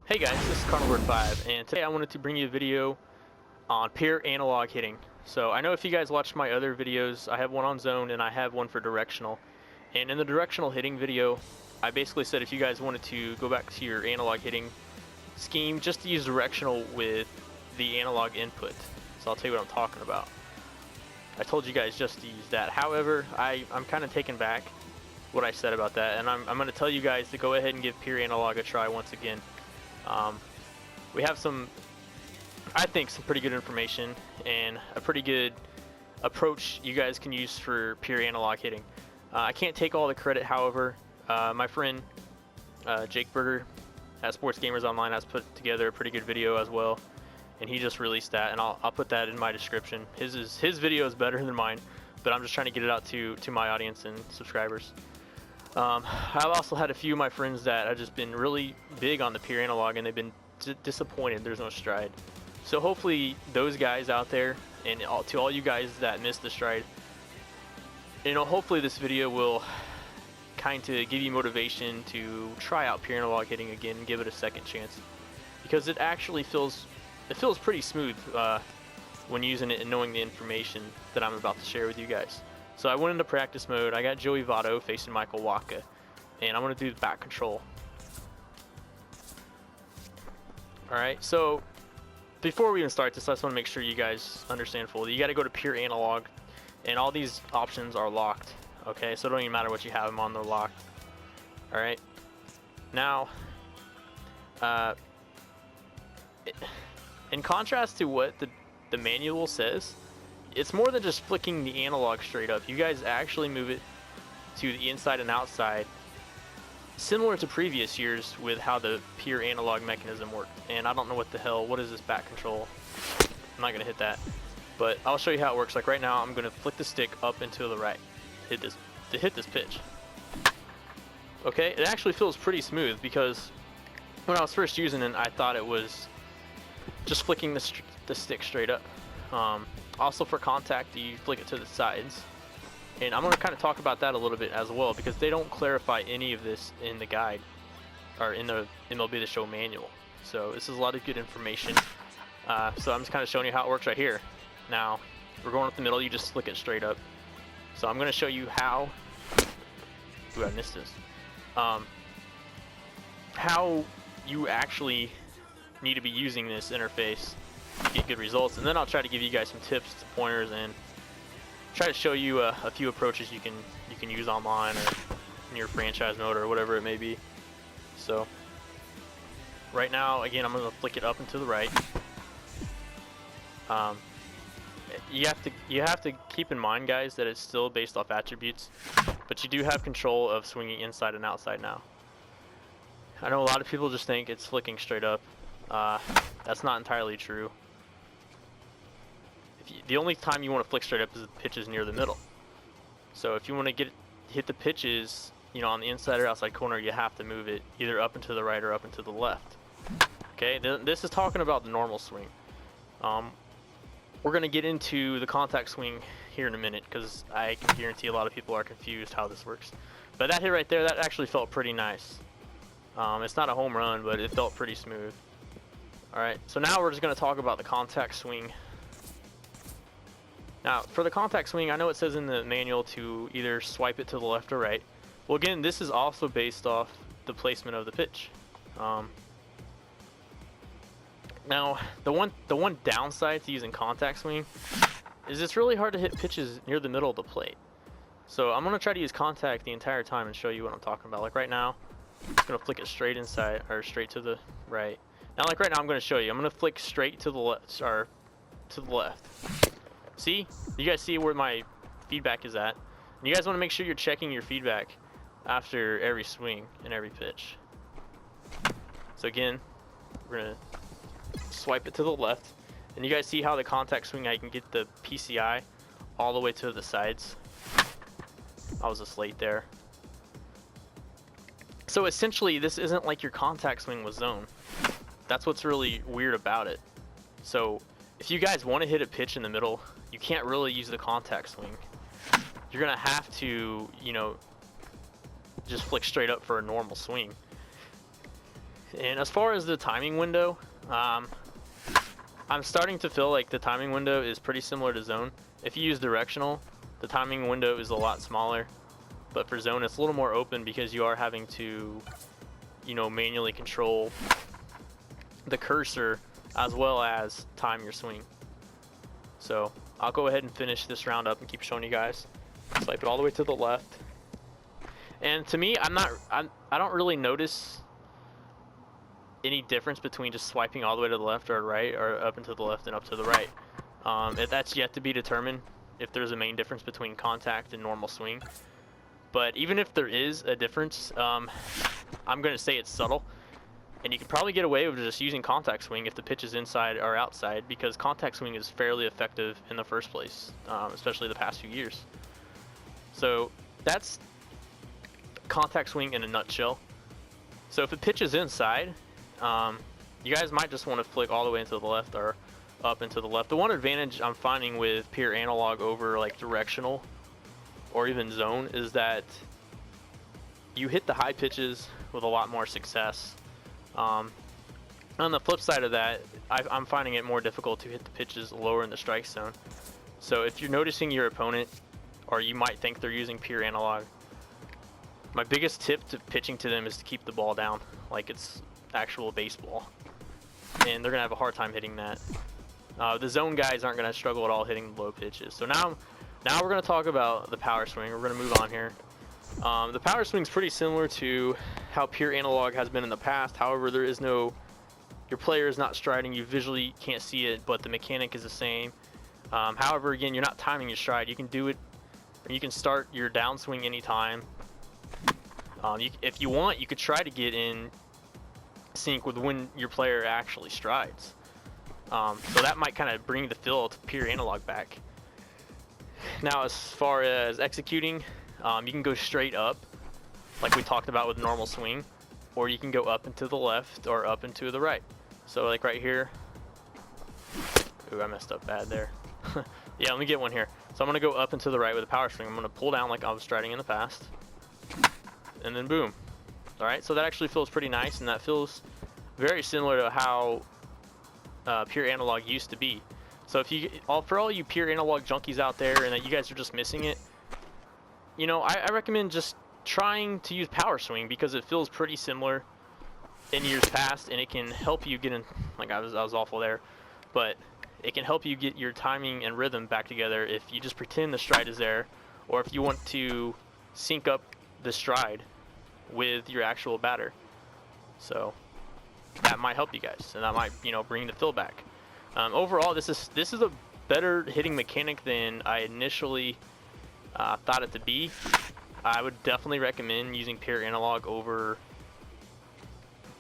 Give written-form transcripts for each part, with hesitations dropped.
Hey guys, this is Goethe Bat, and today I wanted to bring you a video on pure analog hitting. So I know if you guys watched my other videos, I have one on zone and I have one for directional. And in the directional hitting video, I basically said if you guys wanted to go back to your analog hitting scheme, just to use directional with the analog input. So I'll tell you what I'm talking about. I told you guys just to use that. However, I'm kind of taking back what I said about that, and I'm going to tell you guys to go ahead and give pure analog a try once again. We have I think some pretty good information and a pretty good approach you guys can use for pure analog hitting. I can't take all the credit, however. My friend Jake Berger at Sports Gamers Online has put together a pretty good video as well, and he just released that, and I'll put that in my description. His video is better than mine, but I'm just trying to get it out to my audience and subscribers. I've also had a few of my friends that have just been really big on the pure analog, and they've been disappointed there's no stride. So hopefully those guys out there, and to all you guys that missed the stride, hopefully this video will kind of give you motivation to try out pure analog hitting again and give it a second chance, because it actually feels pretty smooth when using it and knowing the information that I'm about to share with you guys. So I went into practice mode. I got Joey Votto facing Michael Wacha, and I'm going to do the back control. Alright, so before we even start this, I just want to make sure you guys understand fully. You got to go to pure analog, and all these options are locked. Okay, so it don't even matter what you have them on, they're locked. Alright, now, in contrast to what the manual says, it's more than just flicking the analog straight up. You guys actually move it to the inside and outside, similar to previous years with how the pure analog mechanism worked. And I don't know what is this back control? I'm not gonna hit that, but I'll show you how it works. Like right now, I'm gonna flick the stick up and to the right, to hit this pitch. Okay, it actually feels pretty smooth, because when I was first using it, I thought it was just flicking the stick straight up. Also for contact, you flick it to the sides, and I'm going to kind of talk about that a little bit as well, because they don't clarify any of this in the guide or in the MLB The Show manual. So this is a lot of good information. So I'm just kind of showing you how it works right here. Now we're going up the middle, you just flick it straight up. So I'm going to show you how. Ooh, I missed this. How you actually need to be using this interface to get good results, and then I'll try to give you guys some tips, some pointers, and try to show you a few approaches you can use online or in your franchise mode or whatever it may be. So right now, again, I'm going to flick it up and to the right. You have to keep in mind, guys, that it's still based off attributes, but you do have control of swinging inside and outside now. I know a lot of people just think it's flicking straight up. That's not entirely true. The only time you want to flick straight up is if the pitch is near the middle. So if you want to hit the pitches, on the inside or outside corner, you have to move it either up and to the right or up and to the left. Okay, this is talking about the normal swing. We're going to get into the contact swing here in a minute, because I can guarantee a lot of people are confused how this works. But that hit right there, that actually felt pretty nice. It's not a home run, but it felt pretty smooth. Alright, so now we're just going to talk about the contact swing. Now, for the contact swing, I know it says in the manual to either swipe it to the left or right. Well, again, this is also based off the placement of the pitch. Now, the one downside to using contact swing is it's really hard to hit pitches near the middle of the plate. So I'm going to try to use contact the entire time and show you what I'm talking about. Like right now, I'm just going to flick it straight inside, or straight to the right. Now, like right now, I'm going to show you. I'm going to flick straight to the left, or to the left. See? You guys see where my feedback is at? And you guys want to make sure you're checking your feedback after every swing and every pitch. So again, we're going to swipe it to the left. And you guys see how the contact swing, I can get the PCI all the way to the sides. I was just late there. So essentially, this isn't like your contact swing with zone. That's what's really weird about it. So if you guys want to hit a pitch in the middle, you can't really use the contact swing. You're going to have to, just flick straight up for a normal swing. And as far as the timing window, I'm starting to feel like the timing window is pretty similar to zone. If you use directional, the timing window is a lot smaller, but for zone it's a little more open because you are having to, you know, manually control the cursor as well as time your swing. So I'll go ahead and finish this round up and keep showing you guys. Swipe it all the way to the left. And to me, I don't really notice any difference between just swiping all the way to the left or right, or up and to the left and up to the right. That's yet to be determined if there's a main difference between contact and normal swing. But even if there is a difference, I'm going to say it's subtle. And you can probably get away with just using contact swing if the pitch is inside or outside, because contact swing is fairly effective in the first place, especially the past few years. So that's contact swing in a nutshell. So if the pitch is inside, you guys might just want to flick all the way into the left or up into the left. The one advantage I'm finding with pure analog over like directional or even zone is that you hit the high pitches with a lot more success. On the flip side of that, I'm finding it more difficult to hit the pitches lower in the strike zone. So if you're noticing your opponent, or you might think they're using pure analog, my biggest tip to pitching to them is to keep the ball down like it's actual baseball, and they're gonna have a hard time hitting that. The zone guys aren't gonna struggle at all hitting the low pitches. So now we're gonna talk about the power swing. We're gonna move on here. The power swing is pretty similar to how pure analog has been in the past. However, there is no, your player is not striding. You visually can't see it, but the mechanic is the same. However, again, you're not timing your stride. You can do it, you can start your downswing anytime. If you want, you could try to get in sync with when your player actually strides. So that might kind of bring the feel to pure analog back. Now, as far as executing, you can go straight up, like we talked about with normal swing, or you can go up and to the left or up and to the right. So like right here, ooh, I messed up bad there. Yeah, let me get one here. So I'm gonna go up and to the right with a power swing. I'm gonna pull down like I was striding in the past, and then boom. All right, so that actually feels pretty nice, and that feels very similar to how pure analog used to be. So if you, for all you pure analog junkies out there, and that you guys are just missing it, you know, I recommend just trying to use power swing because it feels pretty similar in years past, and it can help you get in. Like I was awful there, but it can help you get your timing and rhythm back together if you just pretend the stride is there, or if you want to sync up the stride with your actual batter. So that might help you guys, and that might, you know, bring the feel back. Overall, this is a better hitting mechanic than I initially thought it to be. I would definitely recommend using pure analog over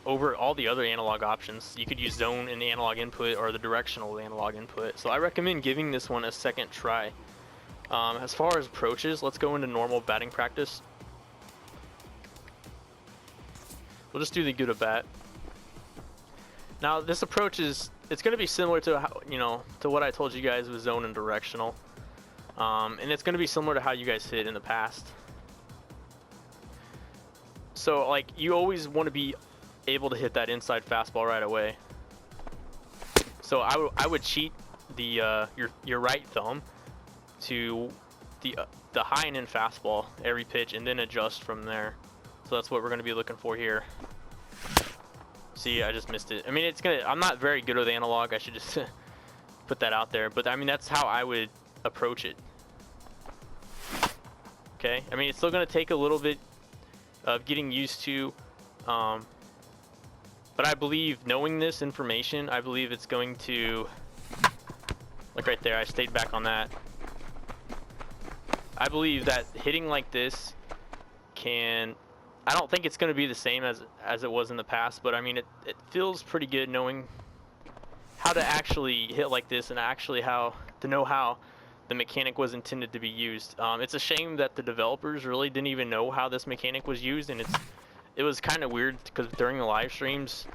all the other analog options. You could use zone in the analog input or the directional analog input. So I recommend giving this one a second try. As far as approaches, let's go into normal batting practice. We'll just do the Goethe Bat. Now this approach it's going to be similar to how, you know, to what I told you guys with zone and directional, and it's going to be similar to how you guys hit in the past. So like you always want to be able to hit that inside fastball right away. So I would cheat the your right thumb to the high and in fastball every pitch, and then adjust from there. So that's what we're going to be looking for here. See, I just missed it. I mean, I'm not very good with analog. I should just put that out there. But I mean, that's how I would approach it. Okay. I mean, it's still going to take a little bit of getting used to. But I believe, knowing this information, I believe it's going to, look right there, I stayed back on that. I believe that hitting like this can, I don't think it's going to be the same as it was in the past, but I mean, it feels pretty good knowing how to actually hit like this, and actually how the mechanic was intended to be used. It's a shame that the developers really didn't even know how this mechanic was used, and it was kind of weird because during the live streams,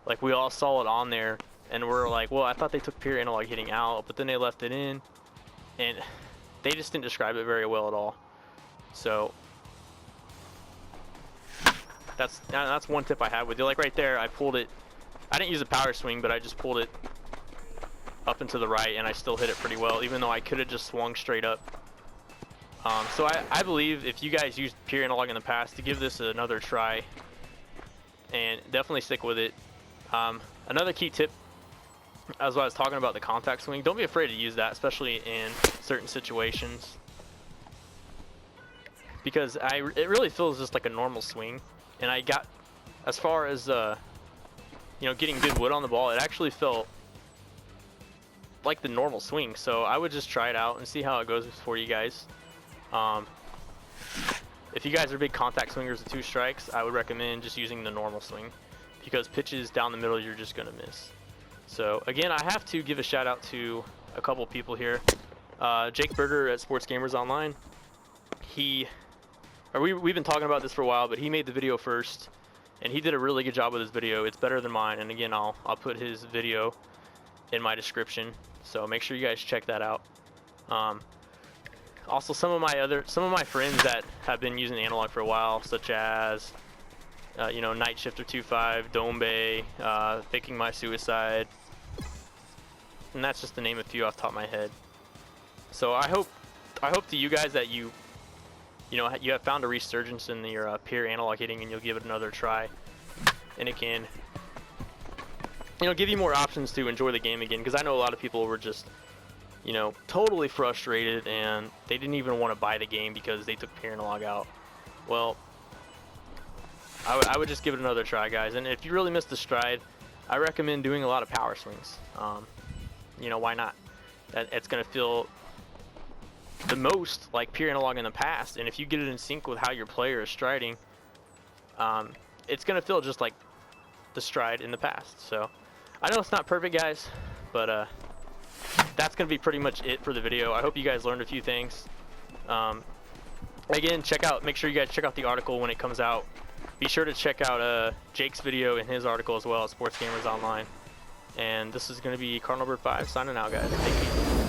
like we all saw it on there, and we're like, well, I thought they took pure analog hitting out, but then they left it in, and they just didn't describe it very well at all. So that's one tip I have with you. Like right there, I pulled it. I didn't use a power swing, but I just pulled it up and to the right, and I still hit it pretty well, even though I could have just swung straight up. So I believe if you guys used pure analog in the past, to give this another try, and definitely stick with it. Another key tip, as I was talking about the contact swing, don't be afraid to use that, especially in certain situations, because it really feels just like a normal swing. And I got, as far as you know, getting good wood on the ball, it actually felt like the normal swing. So I would just try it out and see how it goes for you guys. If you guys are big contact swingers with 2 strikes, I would recommend just using the normal swing, because pitches down the middle you're just gonna miss. So again, I have to give a shout out to a couple people here. Jake Berger at Sports Gamers Online. We've been talking about this for a while, but he made the video first, and he did a really good job with his video. It's better than mine, and again, I'll put his video in my description, so make sure you guys check that out. Also, some of my friends that have been using analog for a while, such as you know, Night Shifter 25, Dombe, Faking My Suicide, and that's just to name a few off the top of my head. So I hope to you guys that you know, you have found a resurgence in your pure analog hitting, and you'll give it another try, and it can, you know, give you more options to enjoy the game again. Because I know a lot of people were just, you know, totally frustrated, and they didn't even want to buy the game because they took pure analog out. Well, I would just give it another try, guys. And if you really missed the stride, I recommend doing a lot of power swings. You know, why not? It's gonna feel the most like pure analog in the past, and if you get it in sync with how your player is striding, it's gonna feel just like the stride in the past. So I know it's not perfect, guys, but that's gonna be pretty much it for the video. I hope you guys learned a few things. Again, make sure you guys check out the article when it comes out. Be sure to check out Jake's video and his article as well at Sports Gamers Online. And this is going to be Cardinal Bird 5 signing out, guys. Thank you.